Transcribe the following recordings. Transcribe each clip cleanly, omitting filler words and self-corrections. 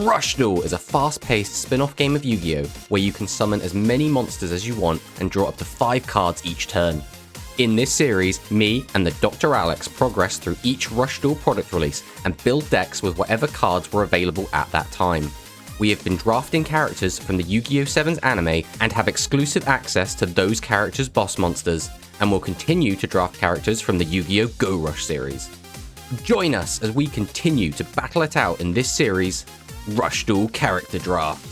Rush Duel is a fast-paced spin-off game of Yu-Gi-Oh! Where you can summon as many monsters as you want and draw up to 5 cards each turn. In this series, me and the TheDrAlex progress through each Rush Duel product release and build decks with whatever cards were available at that time. We have been drafting characters from the Yu-Gi-Oh! 7's anime and have exclusive access to those characters' boss monsters, and will continue to draft characters from the Yu-Gi-Oh! Go Rush series. Join us as we continue to battle it out in this series, Rush Duel Character Draft.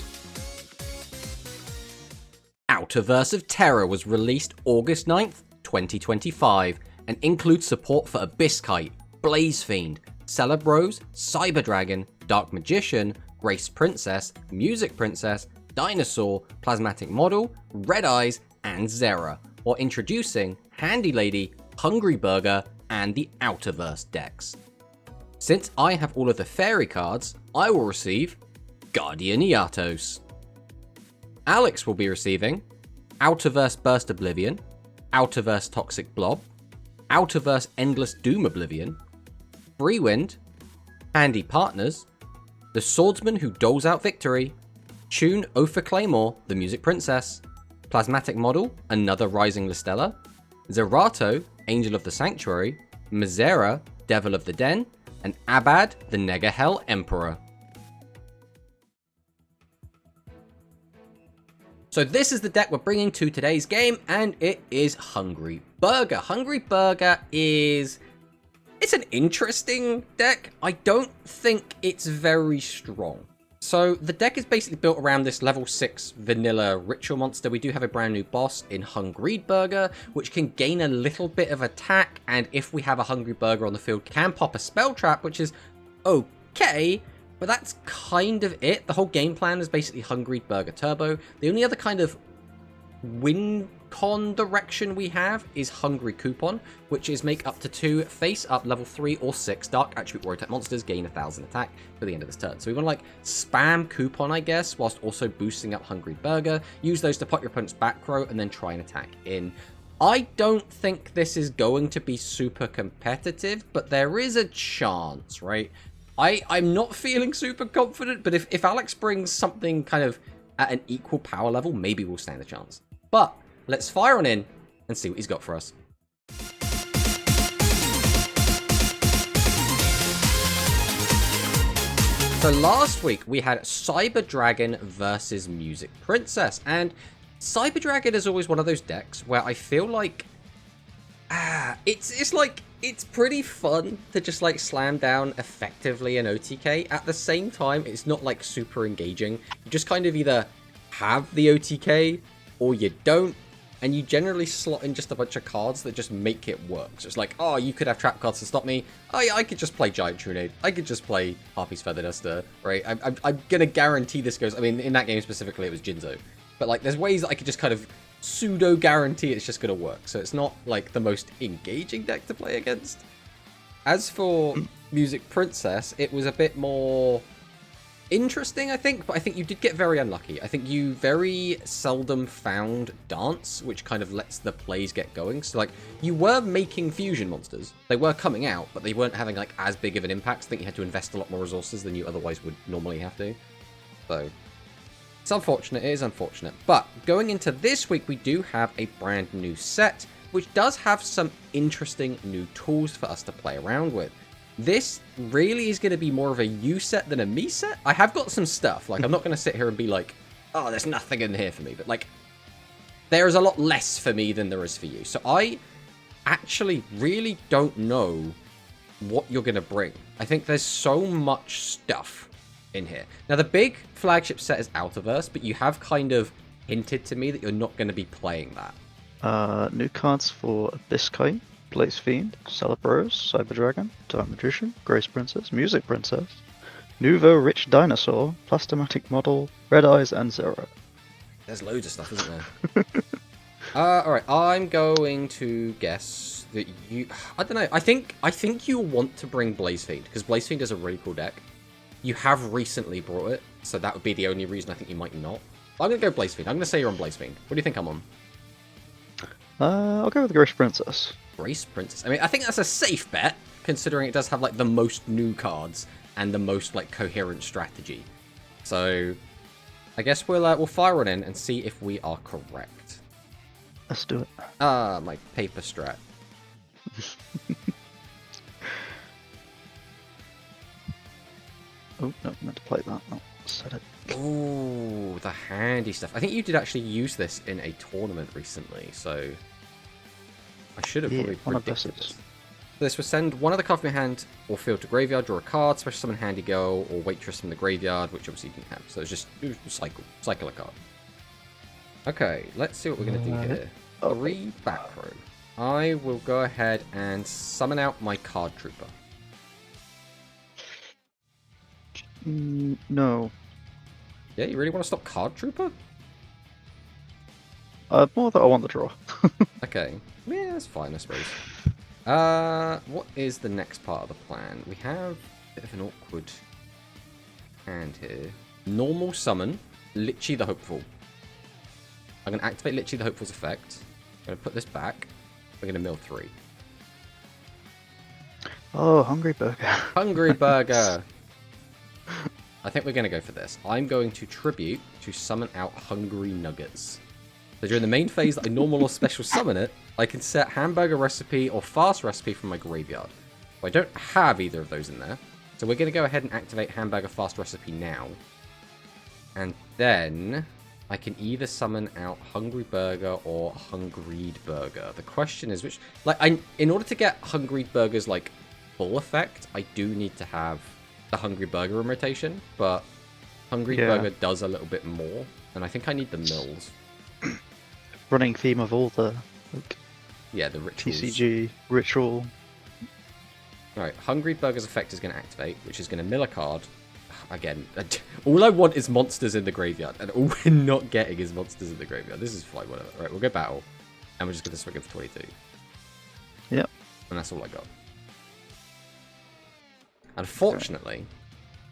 Outerverse of Terror was released August 9th, 2025, and includes support for Abysskite, Blaze Fiend, Celebros, Cyber Dragon, Dark Magician, Grace Princess, Music Princess, Dinosaur, Plasmatic Model, Red Eyes, and Zera, while introducing Handy Lady, Hungry Burger, and the Outerverse decks. Since I have all of the fairy cards, I will receive Guardian Iatos. Alex will be receiving Outerverse Burst Oblivion, Outerverse Toxic Blob, Outerverse Endless Doom Oblivion, Freewind, Handy Partners, the Swordsman Who Doles Out Victory, Tune Ophir Claymore, the Music Princess, Plasmatic Model, another Rising Listella, Zerato, Angel of the Sanctuary, Mizera, Devil of the Den, and Abad, the Negahel Emperor. So this is the deck we're bringing to today's game, and it is Hungry Burger. Hungry Burger is... it's an interesting deck. I don't think it's very strong. So the deck is basically built around this level 6 vanilla ritual monster. We do have a brand new boss in Hungry Burger, which can gain a little bit of attack, and if we have a Hungry Burger on the field, can pop a spell trap, which is okay, but that's kind of it. The whole game plan is basically Hungry Burger Turbo. The only other kind of win con direction we have is Hungry Coupon, which is make up to 2 face-up level 3 or 6 Dark Attribute Warrior type monsters gain 1000 attack for the end of this turn. So we want to like spam Coupon, I guess, whilst also boosting up Hungry Burger. Use those to pop your opponent's back row and then try and attack in. I don't think this is going to be super competitive, but there is a chance, right? I'm not feeling super confident, but if Alex brings something kind of at an equal power level, maybe we'll stand a chance. But let's fire on in and see what he's got for us. So last week we had Cyber Dragon versus Music Princess, and Cyber Dragon is always one of those decks where I feel like it's pretty fun to just like slam down effectively an OTK. At the same time, it's not like super engaging. You just kind of either have the OTK or you don't, and you generally slot in just a bunch of cards that just make it work. So it's like, oh, you could have trap cards to stop me. Oh, yeah, I could just play Giant Trunade. I could just play Harpy's Feather Duster, right? I'm gonna guarantee this goes... I mean, in that game specifically, it was Jinzo. But, like, there's ways that I could just kind of pseudo-guarantee it's just gonna work. So it's not, like, the most engaging deck to play against. As for Music Princess, it was a bit more... interesting, I think, but I think you did get very unlucky. I think you very seldom found Dance, which kind of lets the plays get going. So, like, you were making fusion monsters. They were coming out, but they weren't having, like, as big of an impact. I think you had to invest a lot more resources than you otherwise would normally have to. So, it's unfortunate. It is unfortunate. But, going into this week, we do have a brand new set, which does have some interesting new tools for us to play around with. This really is going to be more of a you set than a me set. I have got some stuff. Like, I'm not going to sit here and be like, oh, there's nothing in here for me. But, like, there is a lot less for me than there is for you. So I actually really don't know what you're going to bring. I think there's so much stuff in here. Now, the big flagship set is Outerverse, but you have kind of hinted to me that you're not going to be playing that. New cards for Abysskite, Blaze Fiend, Celebros, Cyber Dragon, Dark Magician, Grace Princess, Music Princess, Nouveau Rich Dinosaur, Plasmatic Model, Red Eyes, and Zera. There's loads of stuff, isn't there? Alright, I'm going to guess that you... I don't know, I think you want to bring Blaze Fiend, because Blaze Fiend is a really cool deck. You have recently brought it, so that would be the only reason I think you might not. I'm going to go Blaze Fiend. I'm going to say you're on Blaze Fiend. What do you think I'm on? I'll go with Grace Princess. Grace Princess. I mean, I think that's a safe bet, considering it does have, like, the most new cards and the most, like, coherent strategy. So I guess we'll fire one in and see if we are correct. Let's do it. Ah, my paper strat. Oh, no, I meant to play that. No, set it. Ooh, the handy stuff. I think you did actually use this in a tournament recently, so I should have probably predicted this. This will send one of the cards from your hand or field to graveyard, draw a card, special summon Handy Girl or Waitress from the graveyard, which obviously you didn't have. So it's just cycle a card. Okay, let's see what we're going to do here. 3 back row. I will go ahead and summon out my Card Trooper. No. Yeah, you really want to stop Card Trooper? More that I want the draw. Okay. Yeah, that's fine, I suppose. What is the next part of the plan? We have a bit of an awkward hand here. Normal summon Lichy the Hopeful. I'm going to activate Lichy the Hopeful's effect. I'm going to put this back. We're going to mill 3. Oh, Hungry Burger. Hungry Burger! I think we're going to go for this. I'm going to tribute to summon out Hungry Nuggets. So during the main phase that I normal or special summon it, I can set Hamburger Recipe or Fast Recipe from my graveyard. But I don't have either of those in there. So we're going to go ahead and activate Hamburger Fast Recipe now. And then I can either summon out Hungry Burger or Hungried Burger. The question is which... in order to get Hungried Burger's, full effect, I do need to have the Hungry Burger in rotation. But Hungried Burger does a little bit more. And I think I need the mills. Running theme of all the... Yeah, the rituals. TCG, ritual. Alright, Hungry Burger's effect is going to activate, which is going to mill a card. Again, all I want is monsters in the graveyard, and all we're not getting is monsters in the graveyard. This is fine, whatever. Alright, we'll go battle, and we're just going to swing it for 22. Yep. And that's all I got. Unfortunately,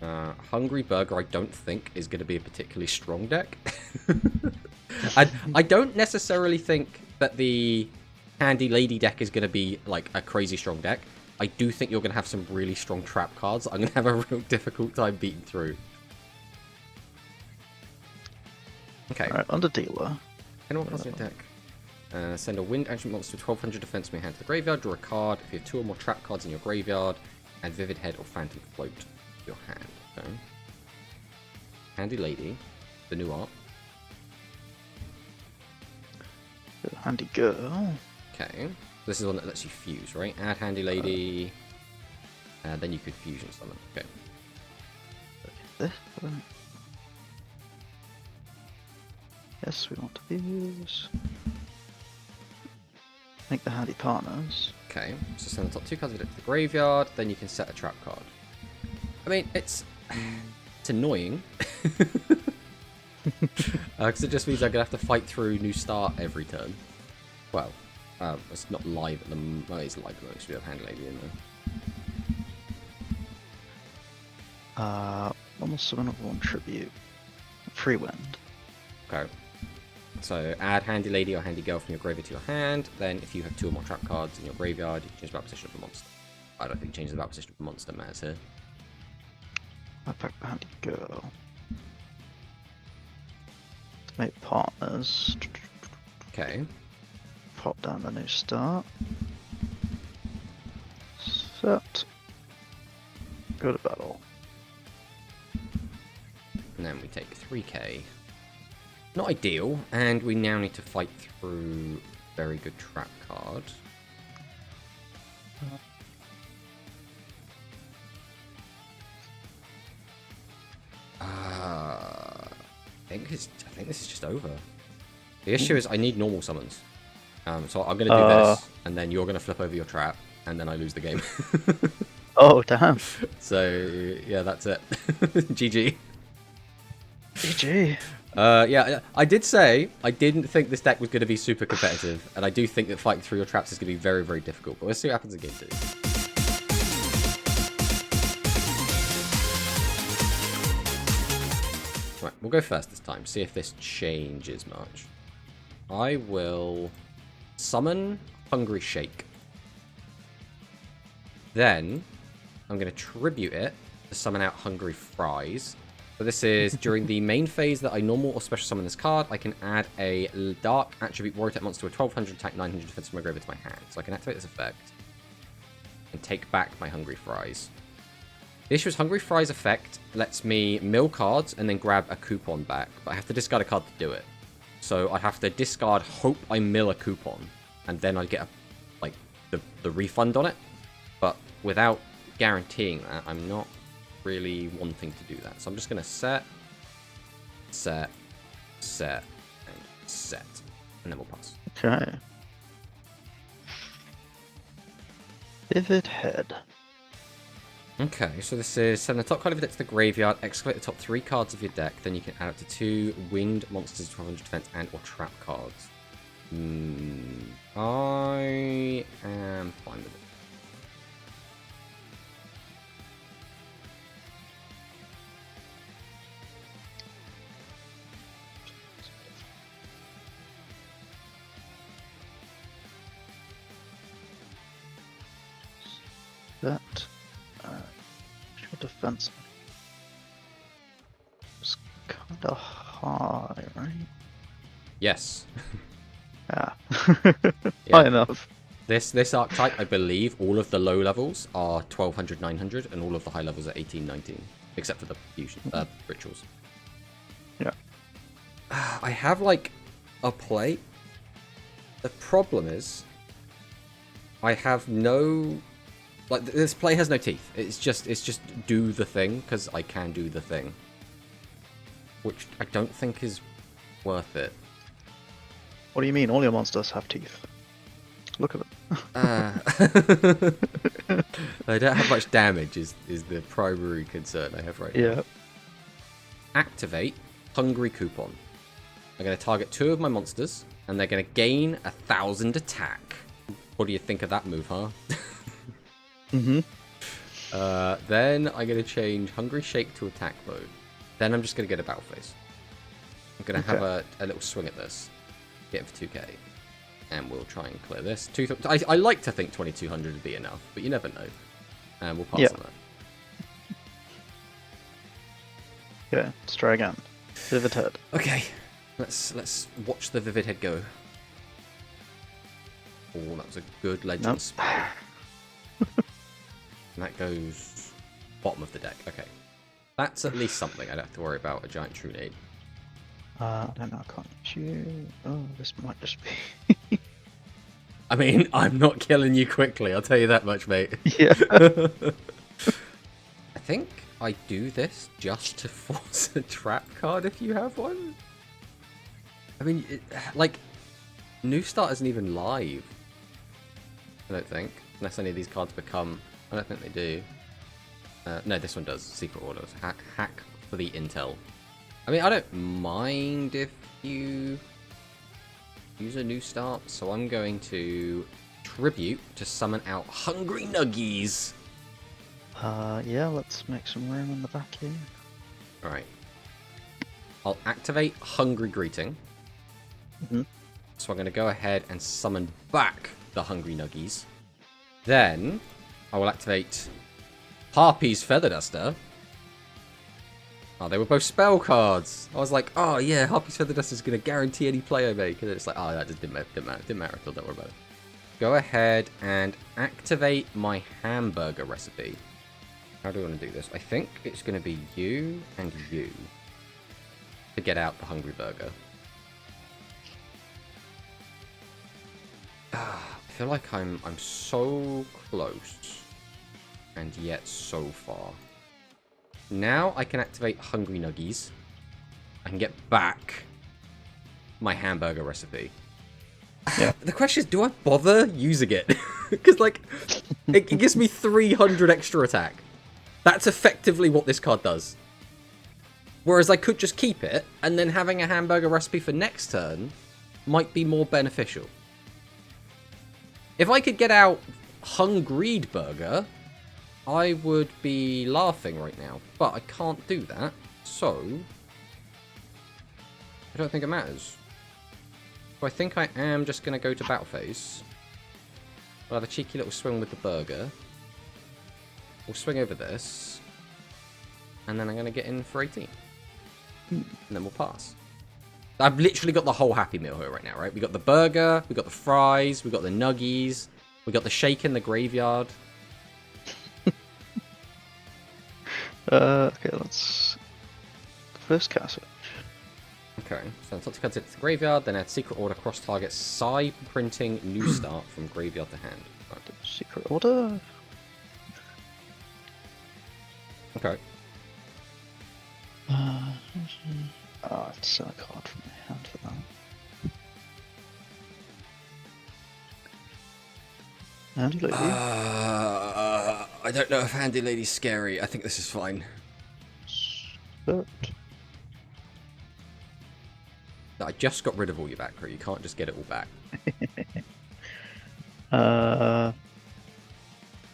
Hungry Burger I don't think is going to be a particularly strong deck. I don't necessarily think that the Handy Lady deck is going to be a crazy strong deck. I do think you're going to have some really strong trap cards I'm going to have a real difficult time beating through. Okay. Alright, under dealer. Anyone has your deck? Send a Wind Ancient Monster 1200 defense from your hand to the graveyard, draw a card. If you have 2 or more trap cards in your graveyard, add Vivid Head or Phantom Float to your hand. Okay. Handy Lady, the new art. Handy Girl. Okay. This is one that lets you fuse, right? Add Handy Lady, and then you could fusion summon. Okay. This one. Yes, we want to fuse. Make the handy partners. Okay, so send the top 2 cards of it to the graveyard, then you can set a trap card. I mean, it's annoying. Because it just means I'm going to have to fight through New Start every turn. Well, it's not live at the moment. Well, it's live at the moment because we have Handy Lady in there. One more summon of 1 tribute. Free wind. Okay. So add Handy Lady or Handy Girl from your graveyard to your hand. Then if you have 2 or more trap cards in your graveyard, you can change the battle position of the monster. I don't think changing the battle position of the monster matters here. I pack the handy girl. Make partners. Okay. Pop down the New Start. Set. Go to battle. And then we take 3k. Not ideal, and we now need to fight through very good trap card. I think this is just over. The issue is I need normal summons. So I'm going to do this, and then you're going to flip over your trap, and then I lose the game. Oh, damn. So, yeah, that's it. GG. GG. Yeah, I did say I didn't think this deck was going to be super competitive, and I do think that fighting through your traps is going to be very, very difficult. But we'll see what happens in game 2. Right, we'll go first this time, see if this changes much. I will summon Hungry Shake. Then I'm going to tribute it to summon out Hungry Fries. So this is during the main phase that I normal or special summon this card, I can add a dark attribute warrior type monster with 1200 attack, 900 defense from my graveyard to my hand. So I can activate this effect and take back my Hungry Fries. The issue is Hungry Fries effect lets me mill cards and then grab a coupon back, but I have to discard a card to do it. So I have to discard, hope I mill a coupon, and then I get the refund on it. But without guaranteeing that, I'm not really wanting to do that. So I'm just going to set, and set. And then we'll pass. Okay. Vivid Head. Okay, so this is send the top card of your deck to the graveyard, excavate the top 3 cards of your deck, then you can add up to 2 winged monsters, 1200 defense, and or trap cards. I am fine with it. That defense is kind of high, right? Yes. Yeah. Yeah. High enough. This archetype, I believe, all of the low levels are 1200, 900, and all of the high levels are 18, 19, except for the fusion rituals. Yeah. I have like a play. The problem is, I have no. Like, this play has no teeth. It's just do the thing, because I can do the thing. Which I don't think is worth it. What do you mean? All your monsters have teeth. Look at them. They don't have much damage, is the primary concern I have right now. Yeah. Activate Hungry Coupon. I'm going to target 2 of my monsters, and they're going to gain 1000 attack. What do you think of that move, huh? Mm-hmm. Then I'm going to change Hungry Shake to attack mode. Then I'm just going to get a battle phase. I'm going to have a little swing at this. Get it for 2k. And we'll try and clear this. I like to think 2200 would be enough, but you never know. And we'll pass on that. Okay, let's try again. Vivid Head. Okay, let's watch the Vivid Head go. Oh, that was a good legend spell. And that goes bottom of the deck. Okay. That's at least something. I don't have to worry about a giant Trunade. I don't know, I can't choose. Oh, this might just be... I mean, I'm not killing you quickly, I'll tell you that much, mate. Yeah. I think I do this just to force a trap card if you have one. I mean, New Start isn't even live. I don't think. Unless any of these cards become... I don't think they do. No, this one does. Secret Orders. Hack for the intel. I mean, I don't mind if you use a New Start, so I'm going to Tribute to summon out Hungry Nuggies. Yeah, let's make some room in the back here. Alright. I'll activate Hungry Greeting. Mm-hmm. So I'm going to go ahead and summon back the Hungry Nuggies. Then I will activate Harpy's Feather Duster. Oh, they were both spell cards. I was like, oh yeah, Harpy's Feather Duster is going to guarantee any play I make. And then it's like, oh, that just didn't matter. Don't worry about it. Go ahead and activate my hamburger recipe. How do I want to do this? I think it's going to be you and you to get out the Hungry Burger. I feel like I'm so close and yet so far. Now I can activate Hungry Nuggies. I can get back my hamburger recipe. Yeah. The question is, do I bother using it? Because, like, it gives me 300 extra attack. That's effectively what this card does. Whereas I could just keep it, and then having a hamburger recipe for next turn might be more beneficial. If I could get out Hungried Burger, I would be laughing right now. But I can't do that, so I don't think it matters. So I think I am just going to go to battle phase. I'll have a cheeky little swing with the burger. We'll swing over this. And then I'm going to get in for 18. And then we'll pass. I've literally got the whole Happy Meal here right now, right? We got the burger, we got the fries, we got the nuggies, we got the shake in the graveyard. Okay, let's... First castle. Okay, so top 2 cards into the graveyard, then add Secret Order cross target side printing new start from graveyard to hand. Right. Secret Order. Okay. I have to sell a card from my hand for that. Handy Lady. I don't know if Handy Lady's scary. I think this is fine. Spirit. I just got rid of all your back crew. You can't just get it all back.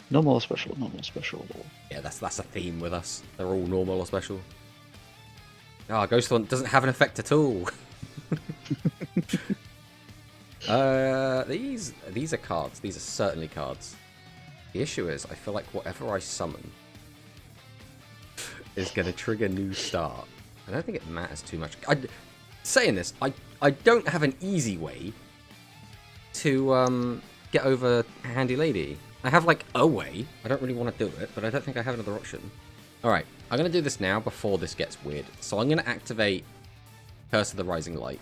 Normal or special? Normal or special. Yeah, that's a theme with us. They're all normal or special. Ah, Ghost Hunt doesn't have an effect at all. These are cards. These are certainly cards. The issue is, I feel like whatever I summon is going to trigger new start. I don't think it matters too much. Saying this, I don't have an easy way to get over Handy Lady. I have like a way. I don't really want to do it, but I don't think I have another option. Alright, I'm going to do this now before this gets weird. So I'm going to activate Curse of the Rising Light.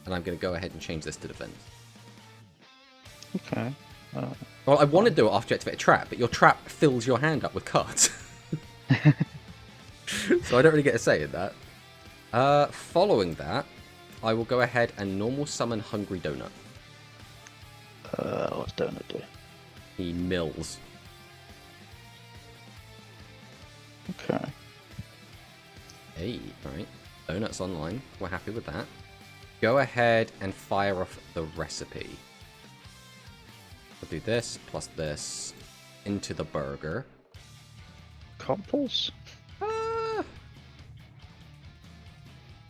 And I'm going to go ahead and change this to defense. Okay. Well, I want to do it after you activate a trap, but your trap fills your hand up with cards. So I don't really get a say in that. Following that, I will go ahead and normal summon Hungry Donut. What's Donut do? He mills. Okay. Hey, alright. Donut's online. We're happy with that. Go ahead and fire off the recipe. We'll do this plus this into the burger. Compulse?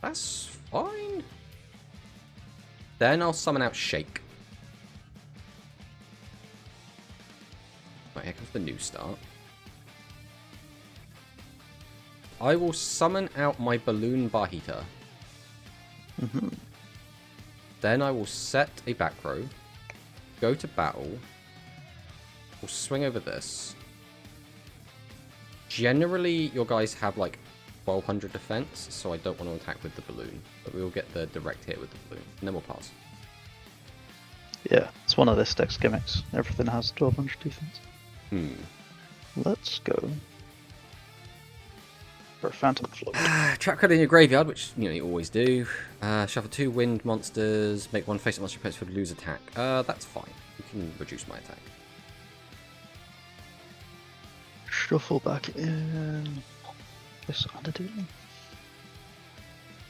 That's fine. Then I'll summon out Shake. Right, here comes the new start. I will summon out my Balloon Barhita. Mm-hmm. Then I will set a back row. Go to battle. We'll swing over this. Generally, your guys have like 1200 defense, so I don't want to attack with the balloon. But we will get the direct hit with the balloon, and then we'll pass. Yeah, it's one of this deck's gimmicks. Everything has 1200 defense. Let's go for a Phantom Float. Trap card in your graveyard, which you always do. Shuffle 2 wind monsters. Make one face-up monster opponents for lose attack. That's fine. You can reduce my attack. Shuffle back in. This underdeal.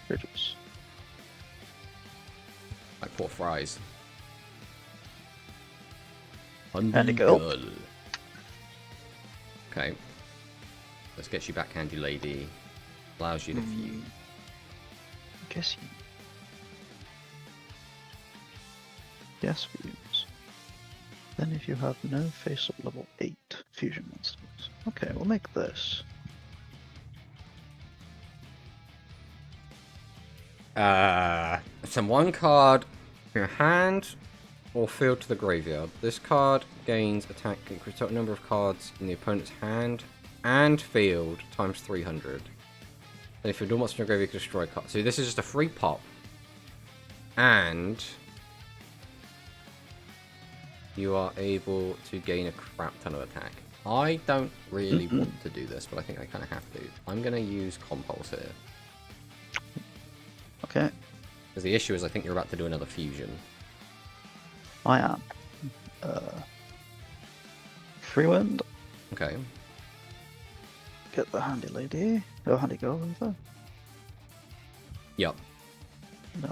Reduce. Like poor fries. And a go. Okay. Let's get you back, Handy Lady. Allows you to fuse. Guess you. Yes, fuse. Then if you have no face-up level 8 fusion monsters. Okay, we'll make this. Send one card from your hand or field to the graveyard. This card gains attack increase total number of cards in the opponent's hand and field times 300. And if your dual monster in your graveyard, you can destroy a card. So this is just a free pop. And you are able to gain a crap ton of attack. I don't really want to do this, but I think I kind of have to. I'm going to use Compulse here. Okay. Because the issue is I think you're about to do another fusion. I am. Free wind. Okay. Get the Handy Lady. Oh, Handy Girl, either. Yup. No.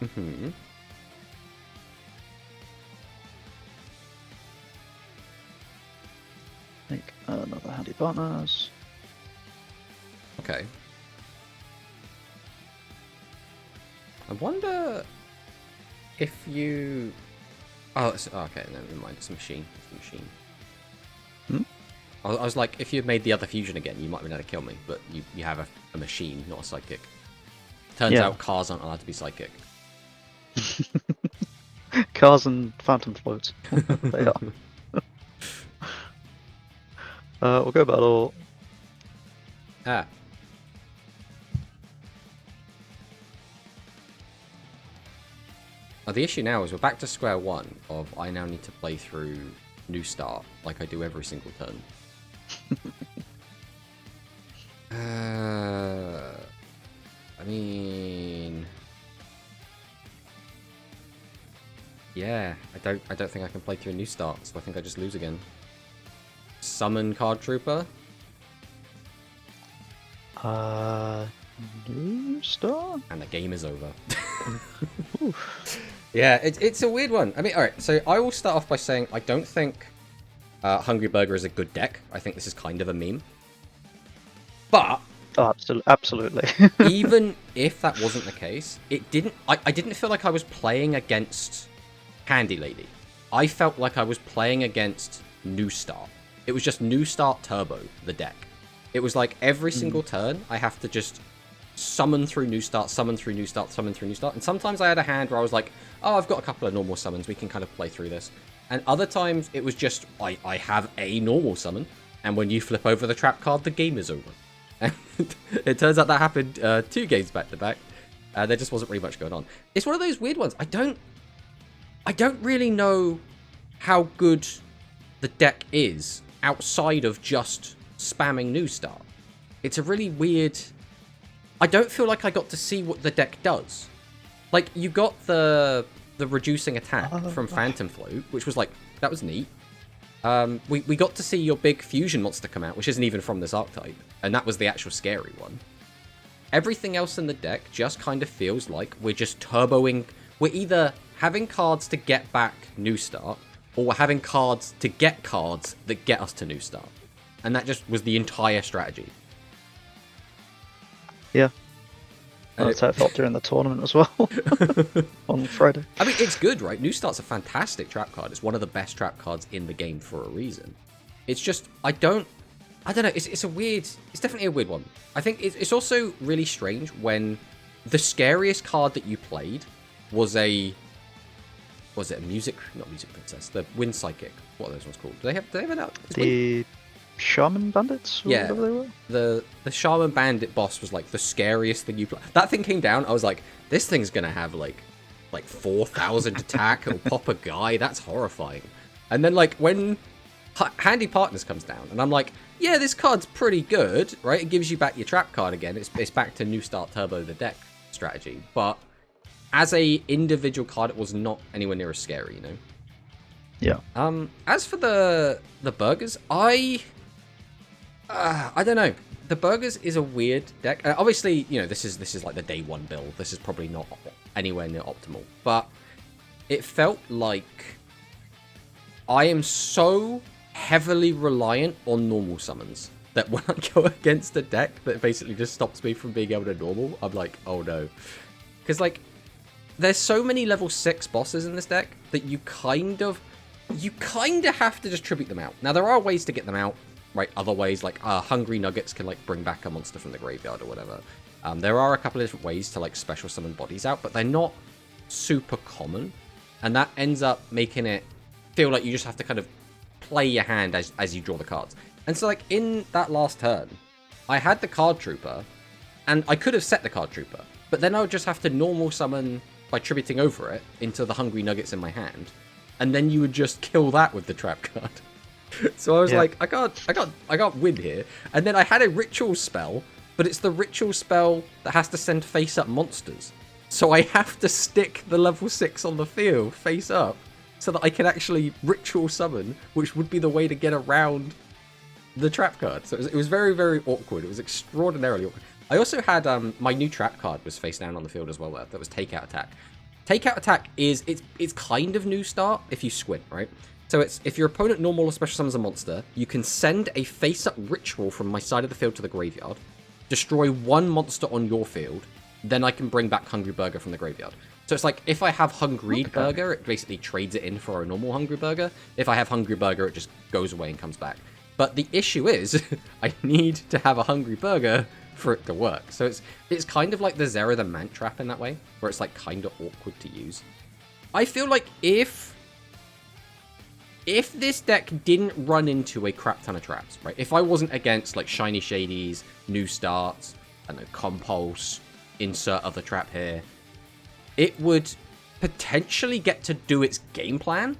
Mm-hmm. Make another Handy Partners. Okay. I wonder if you... Oh, okay, no, never mind. It's a machine. It's a machine. I was like, if you had made the other fusion again, you might have been able to kill me, but you have a machine, not a psychic. Turns out cars aren't allowed to be psychic. Cars and phantom floats. They are. We'll go battle. Ah. The issue now is we're back to square one of I now need to play through New Start like I do every single turn. I mean, yeah, I don't think I can play through a New Start, so I think I just lose again. Summon Card Trooper. New Star? And the game is over. Yeah, it's a weird one. I mean, alright, so I will start off by saying I don't think Hungry Burger is a good deck. I think this is kind of a meme. But... Oh, absolutely. even if that wasn't the case, it didn't... I didn't feel like I was playing against Candy Lady. I felt like I was playing against New Start. It was just New Start Turbo, the deck. It was like every single turn, I have to just summon through New Start, summon through New Start, summon through New Start. And sometimes I had a hand where I was like, oh, I've got a couple of normal summons, we can kind of play through this. And other times, it was just, I have a normal summon, and when you flip over the trap card, the game is over. And it turns out that happened 2 games back to back. There just wasn't really much going on. It's one of those weird ones. I don't really know how good the deck is outside of just spamming New Start. It's a really weird... I don't feel like I got to see what the deck does. Like, you got the reducing attack from Phantom Float, which was like, that was neat. We got to see your big fusion monster come out, which isn't even from this archetype, and that was the actual scary one. Everything else in the deck just kind of feels like we're just turboing. We're either having cards to get back New Start, or we're having cards to get cards that get us to New Start. And that just was the entire strategy. Yeah. That's how it felt during the tournament as well. On Friday. I mean, it's good, right? New Start's a fantastic trap card. It's one of the best trap cards in the game for a reason. It's just, I don't know. It's a weird... It's definitely a weird one. I think it's also really strange when the scariest card that you played was a... Was it a music... Not Music Princess. The Wind Psychic. What are those ones called? Do they have an out? The Shaman Bandits? Or whatever they were? The Shaman Bandit boss was like the scariest thing you played. That thing came down, I was like, this thing's gonna have like 4,000 attack, it'll pop a guy, that's horrifying. And then like when Handy Partners comes down, and I'm like, yeah, this card's pretty good, right? It gives you back your trap card again. It's back to New Start Turbo the deck strategy. But as a individual card, it was not anywhere near as scary, you know? Yeah. As for the burgers, I don't know. The burgers is a weird deck. Obviously, you know, this is like the day one build. This is probably not anywhere near optimal, but it felt like I am so heavily reliant on normal summons that when I go against a deck that basically just stops me from being able to normal, I'm like, oh no. Because like, there's so many level 6 bosses in this deck that you kind of have to just tribute them out. Now, there are ways to get them out, right? Other ways, like Hungry Nuggets can like bring back a monster from the graveyard or whatever. There are a couple of different ways to like special summon bodies out, but they're not super common. And that ends up making it feel like you just have to kind of play your hand as you draw the cards. And so like in that last turn, I had the Card Trooper, and I could have set the Card Trooper, but then I would just have to normal summon by tributing over it into the Hungry Nuggets in my hand, and then you would just kill that with the trap card. So I was like, I can't win here. And then I had a ritual spell, but it's the ritual spell that has to send face-up monsters. So I have to stick the level 6 on the field face up so that I can actually ritual summon, which would be the way to get around the trap card. So it was very, very awkward. It was extraordinarily awkward. I also had my new trap card was face down on the field as well. That was Takeout Attack. Takeout Attack is it's kind of New Start if you squint, right? So it's if your opponent normal or special summons a monster, you can send a face-up ritual from my side of the field to the graveyard, destroy one monster on your field, then I can bring back Hungry Burger from the graveyard. So it's like, if I have Hungry Burger, it basically trades it in for a normal Hungry Burger. If I have Hungry Burger, it just goes away and comes back. But the issue is, I need to have a hungry burger for it to work. So it's kind of like the Zera the Mant trap in that way, where it's like kind of awkward to use. I feel like if this deck didn't run into a crap ton of traps, right? If I wasn't against like Shiny Shadies, New Starts, I don't know, Compulse, insert other trap here, it would potentially get to do its game plan.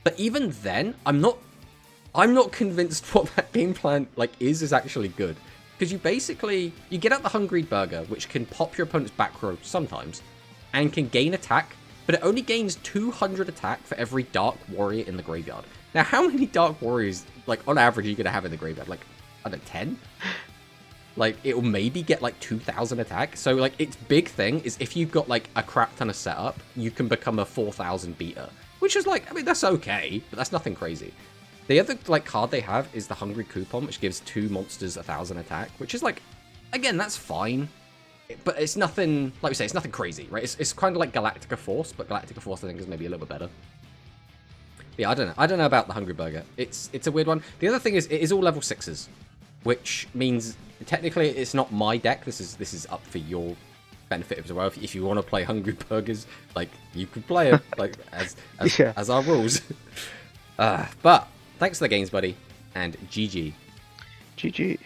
But even then, I'm not convinced what that game plan like is actually good. Because you get out the Hungry Burger, which can pop your opponent's back row sometimes, and can gain attack, but it only gains 200 attack for every Dark Warrior in the graveyard. Now, how many Dark Warriors, like, on average, are you going to have in the graveyard? Like, I don't know, 10? Like, it'll maybe get, like, 2,000 attack. So, like, its big thing is if you've got, like, a crap ton of setup, you can become a 4,000 beater. Which is, like, I mean, that's okay, but that's nothing crazy. The other, like, card they have is the Hungry Coupon, which gives 2 monsters 1,000 attack, which is, like, again, that's fine. But it's nothing, like we say, it's nothing crazy, right? It's kind of like Galactica Force, but Galactica Force, I think, is maybe a little bit better. But yeah, I don't know. I don't know about the Hungry Burger. It's a weird one. The other thing is, it is all level 6s, which means, technically, it's not my deck. This is up for your benefit as well. If you want to play Hungry Burgers, like, you could play it, like, as our rules. But... thanks for the games, buddy, and GG. GG.